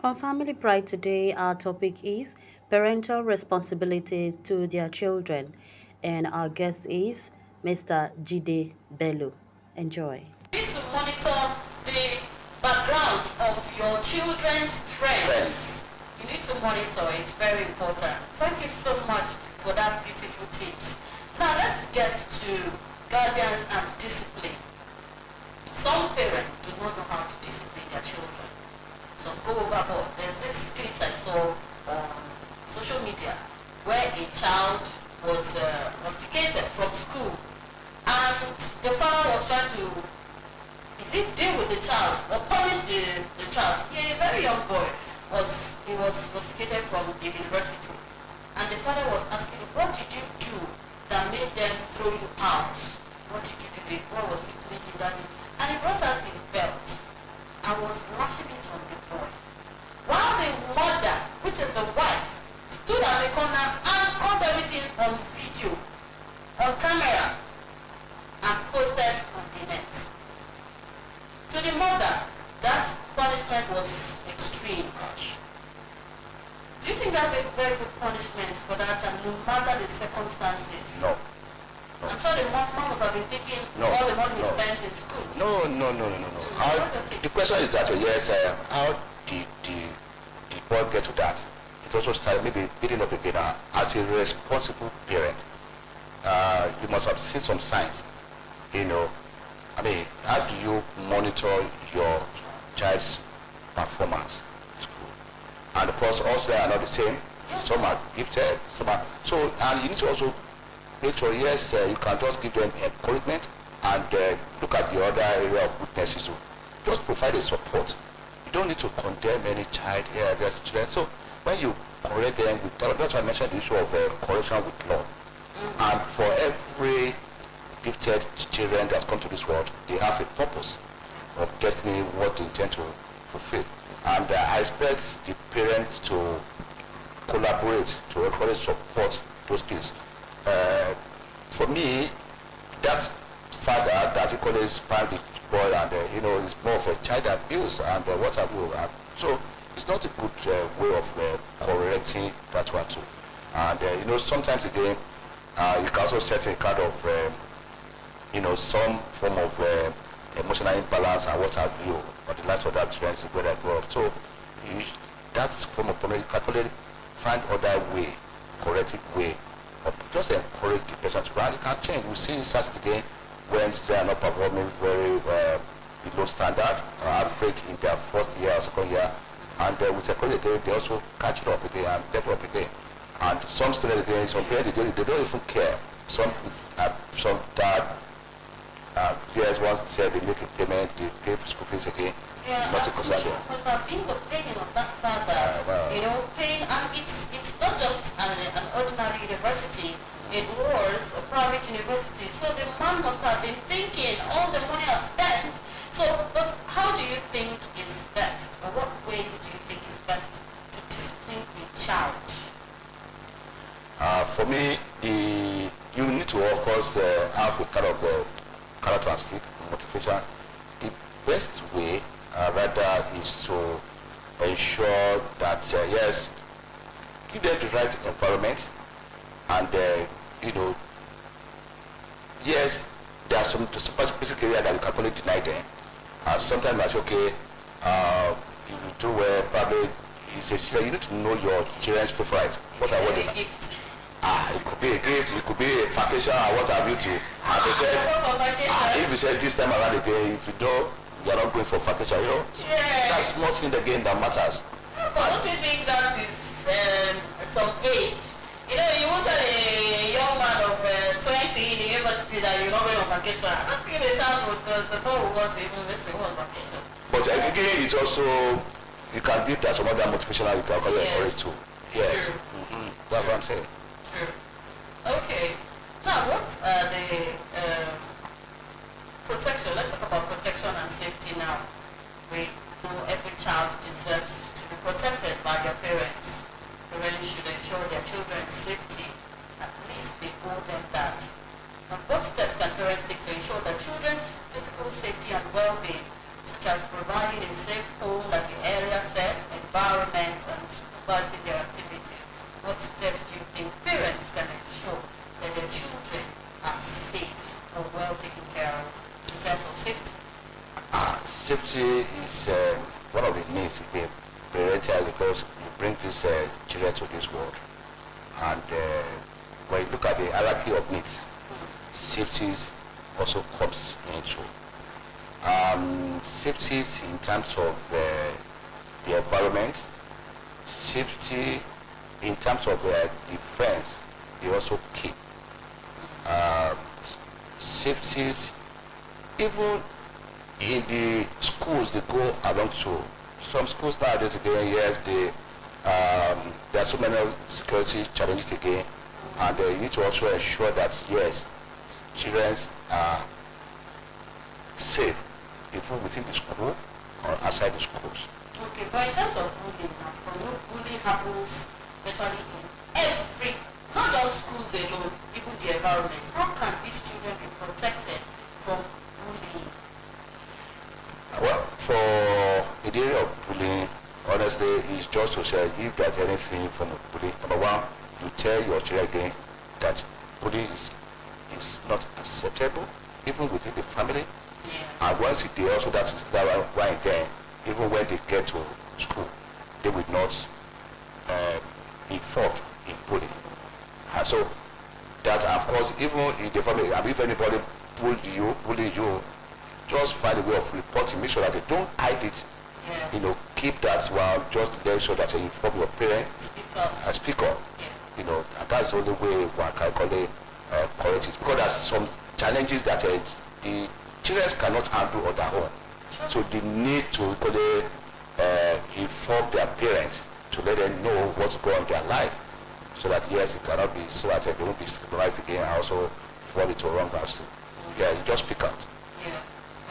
On Family Pride today, our topic is parental responsibilities to their children, and our guest is Mr. Jide Bello. Enjoy. You need to monitor the background of your children's friends. You need to monitor, it's very important. Thank you so much for that beautiful tips. Now let's get to guardians and discipline. Some parents do not know how to discipline their children. Some go overboard. There's this clip I saw on social media where a child was rusticated from school, and the father was trying to, is it deal with the child or punish the child? Yeah, a very young boy was rusticated from the university, and the father was asking him, what did you do that made them throw you out? What did you do? The boy was still pleading that, and he brought out his belt and was lashing it on the boy, while the mother, which is the wife, stood at the corner and caught everything on video, on camera, and posted on the net. To the mother, that punishment was extreme. Do you think that's a very good punishment for that child, no matter the circumstances? No. I'm sure the mom must have been taking all the money we spent in school. No. The question is that, yes, how did the boy get to that? It also started maybe building up again as a responsible parent. You must have seen some signs, how do you monitor your child's performance in school? And of course, also they are not the same. Yes. Some are gifted, some are, so, and you need to also make sure, yes, you can just give them encouragement and look at the other area of weaknesses too. Just provide a support. You don't need to condemn any child here. So when you correct them, that's why I mentioned the issue of correction with law. Mm-hmm. And for every gifted children that come to this world, they have a purpose of destiny, what they intend to fulfill. And I expect the parents to collaborate, to encourage, support those kids. For me, that father that equally spanked the boy and is more of a child abuse and what have you. So it's not a good way of correcting that one too. And sometimes again, you can also set a kind of some form of emotional imbalance and what have you, or the light of that trend is where I grow up. So that form of problem, you can probably find other way, corrective way, or just encourage the person to run. It can change. We see such again when they are not performing very below standard, average in their first year or second year, and with encourage again, they also catch it up again and develop again. And some students again, some parents they don't even care. Some dad. Yes, once they make a payment, they pay for school fees again. Yeah, not must have been the pain of that father. Pain, and it's not just an ordinary university. It was a private university. So the man must have been thinking all the money I've spent. So, but how do you think is best, or what ways do you think is best to discipline a child? For me, you need to, of course, have a kind of character and stick motivation. The best way rather is to ensure that yes, give them the right environment, and yes, there are some specific area that you can only deny them. Sometimes I say, okay, if you do well, probably you need to know your children's favorite. What are what they gift. It could be a gift, it could be a vacation, or what have you too. And they said, if you said this time around again, if you don't, you're not going for vacation, Yes. That's more thing again that matters. But don't you think that is some age? You won't tell a young man of 20 in the university that you're not going on vacation. I don't think the child would, the boy would want to even listen what's vacation. But again, it's also, you can build that some other motivational you can encourage too. Yes. Mm-hmm. That's what I'm saying. True. Okay. Now, what's the protection? Let's talk about protection and safety now. We know every child deserves to be protected by their parents. Parents should ensure their children's safety. At least they owe them that. Now, what steps can parents take to ensure their children's physical safety and well-being, such as providing a safe home, like you earlier said, environment, environment and supervising their activities, what steps do you think parents can ensure that their children are safe or well taken care of in terms of safety? Safety is one of the needs again, parental, because you bring these children to this world. And when you look at the hierarchy of needs, safety also comes into. Safety in terms of the environment, safety in terms of the friends, they also keep. Safety even in the schools they go along to. Some schools nowadays again, yes, there are so many security challenges again, and you need to also ensure that yes, children are safe, even within the school or outside the schools. Okay, but in terms of bullying, bullying happens virtually in every, not just schools alone, even the environment. How can these children be protected from bullying? Well, for the area of bullying, honestly, it's just to say if there's anything from bullying, number one, you tell your children again that bullying is not acceptable, even within the family. Yes. And once they also that is that right there, even when they get to school, they will not involved in bullying. And so that of course even in the family, and if anybody bully you, just find a way of reporting, make sure that they don't hide it. Yes. You know, keep that one just there so that you inform your parents. Speak up. Yeah. You know, and that's the only way one can correct it. Because there's some challenges that the children cannot handle on their own. Sure. So they need to inform their parents to let them know what's going on in their life. So that yes, it cannot be so that they won't be stigmatized again and also fall into wrong hands too. Yeah, you just speak out. Yeah.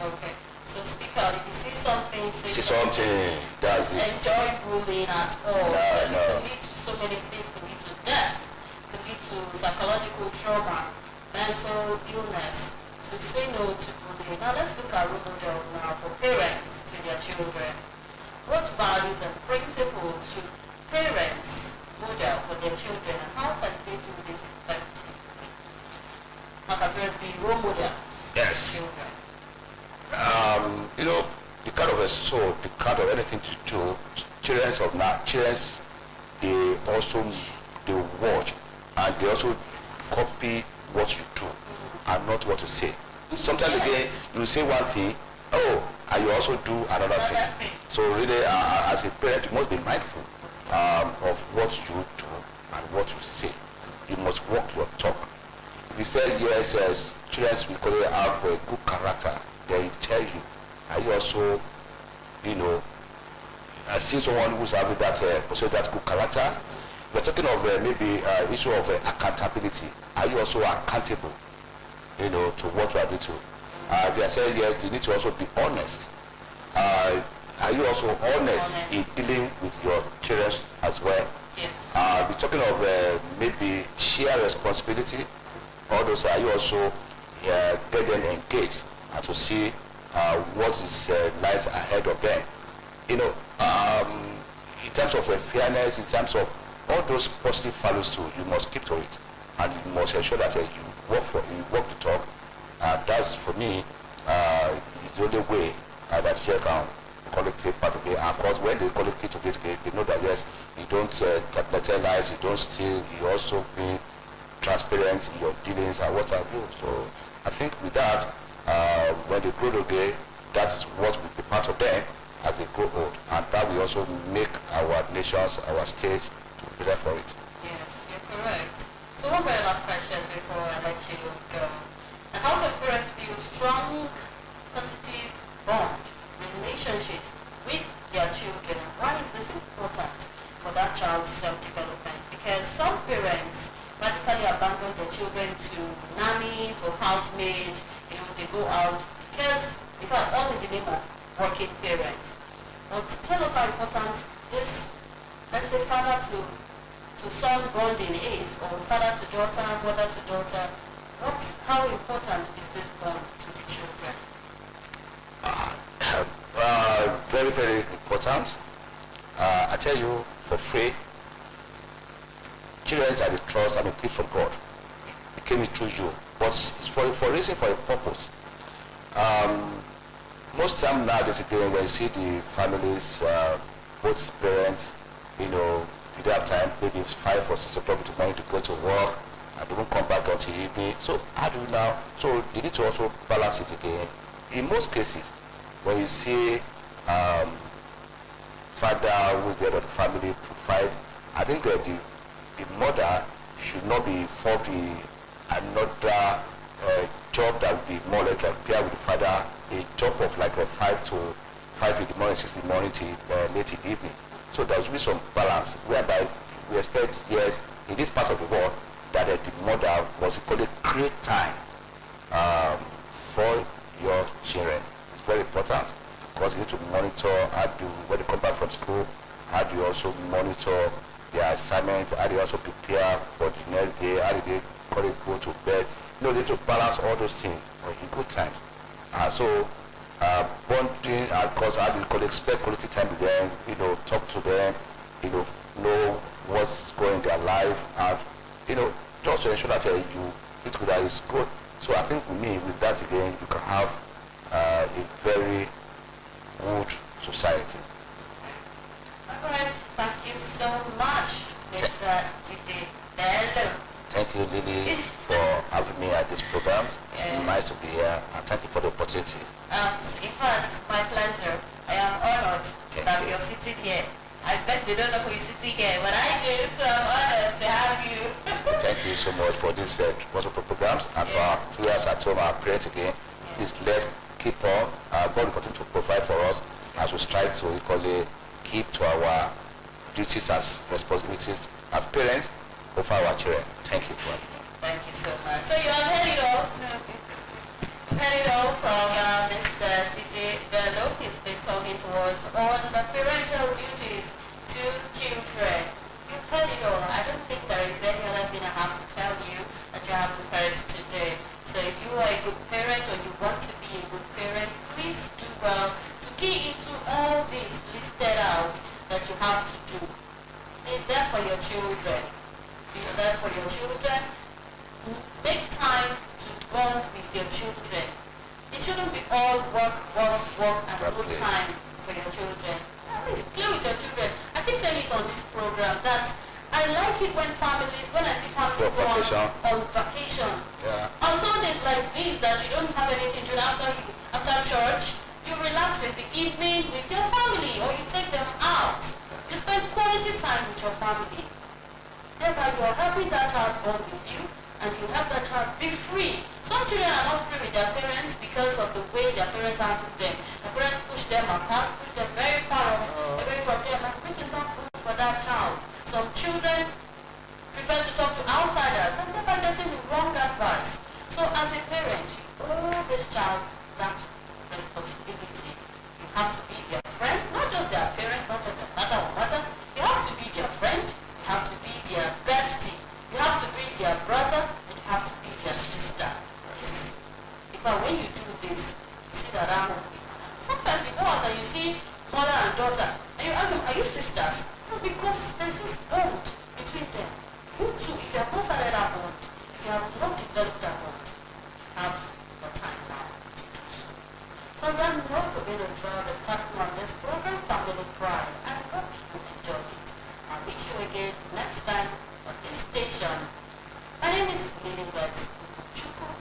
Okay. So speak out. If you see something, say something. That's it. Enjoy bullying at all. Because No. it can lead to so many things. It can lead to death. It can lead to psychological trauma, mental illness. So say no to bullying. Now let's look at role models now for parents to their children. What values and principles should parents model for their children, and how can they do this effectively? How can parents be role models Yes. for children? You know, the kind of a soul, the kind of anything to do, children, they also they watch and they also copy what you do and not what you say. Sometimes again, you say one thing, and you also do another thing. So really, as a parent, you must be mindful of what you do and what you say. You must walk your talk. If you say yes, children will probably have a good character, they tell you. And you also, you know, I see someone who's having that possess that good character. We're talking of maybe issue of accountability. Are you also accountable, you know, to what you are doing to? If you are saying yes, you need to also be honest. Are you also honest in dealing with your children as well? Yes. We're talking of maybe share responsibility. All those, are you also get them engaged and to see what is lies ahead of them? You know, in terms of fairness, in terms of all those positive values too, you must keep to it, and you must ensure that you walk the talk. That's for me is the only way that you can collective part of it. And of course, when they collective to get they know that yes, you don't tell lies, you don't steal, you also be transparent in your dealings and what have you. So I think with that, when they grow again, that is what will be part of them as they grow old, and that will also make our nations, our states to prepare for it. Yes, you're correct. So one very last question before I let you go. Now, how can parents build strong, positive bond, relationships with their children? And why is this important for that child's self-development? Because some parents practically abandon their children to nannies or housemaids. You know, they go out because, in fact, all in the name of working parents. But tell us how important this, let's say, father to son bonding is, or father to daughter, mother to daughter. How important is this bond to the children? Very, very important. I tell you for free, children are the trust and a gift from God. It came through you, but it's for a reason, for a purpose. Most time nowadays again, when you see the families, both parents, you know, you don't have time, maybe it's 5 or 6 o'clock in the morning to go to work, and they won't come back until evening. So how do you now? So you need to also balance it again. In most cases, when you see father who's the head of the family provide, I think that the mother should not be involved in another job that would be more like pair with the father, a job of like 5 to 5 in the morning, 6 in the morning till late in the evening. So there should be some balance whereby we expect, yes, in this part of the world, that the mother was equally create time for your children. It's very important because you need to monitor how do when they come back from school, how do you also monitor their assignment, how do you also prepare for the next day, how do they go to bed. You know, they need to balance all those things in good times. Bonding, because how do you expect quality time with them, you know, talk to them, you know what's going in their life, and you know, just to ensure that that is good. So I think for me, with that again, you can have a very good society. All right, thank you so much, Mr. Jide Bello. Thank you, Lily, for having me at this program. It's nice to be here, and thank you for the opportunity. In fact, it's my pleasure. I am honored that you're sitting here. I bet they don't know who is sitting here, but I do, so I'm honored to have you. Thank you so much for this wonderful programs, and for our viewers at home, our parents again. Please let's keep on. God will continue to provide for us as we strive to equally keep to our duties as responsibilities as parents over our children. Thank you for having me. Thank you so much. So you have heard it all. Heard it all from Mr. Jide Bello. He's been talking to us on the parental duties to children. You've heard it all. I don't think there is any other thing I have to tell you that you haven't heard today. So if you are a good parent or you want to be a good parent, please do well to key into all this listed out that you have to do. Be there for your children. Be there for your children. Make time to bond with your children. It shouldn't be all work, and no time for your children. At least play with your children. I keep saying it on this program that I like it when I see families go on vacation. Yeah. On Sundays like this that you don't have anything to do after church, you relax in the evening with your family or you take them out. You spend quality time with your family. Thereby you are helping that child bond with you, and you help that child be free. Some children are not free with their parents because of the way their parents handle them. The parents push them apart, push them very far off away from them, which is not good for that child. Some children prefer to talk to outsiders and thereby getting the wrong advice. So as a parent, you owe this child that responsibility. You have to be their friend, not just their parent, not just their father or mother. You have to be their friend, you have to be their bestie. You have to be their brother and you have to be their sister. When you do this, you see that sometimes you go out and you see mother and daughter and you ask them, are you sisters? That's because there's this bond between them. You too, if you have not started that bond, if you have not developed that bond, you have the time now to do so. So on that note, we're going to draw the curtain on this program, Family Pride. I hope you enjoyed it. I'll meet you again next time on this station. My name is Lily Chupu.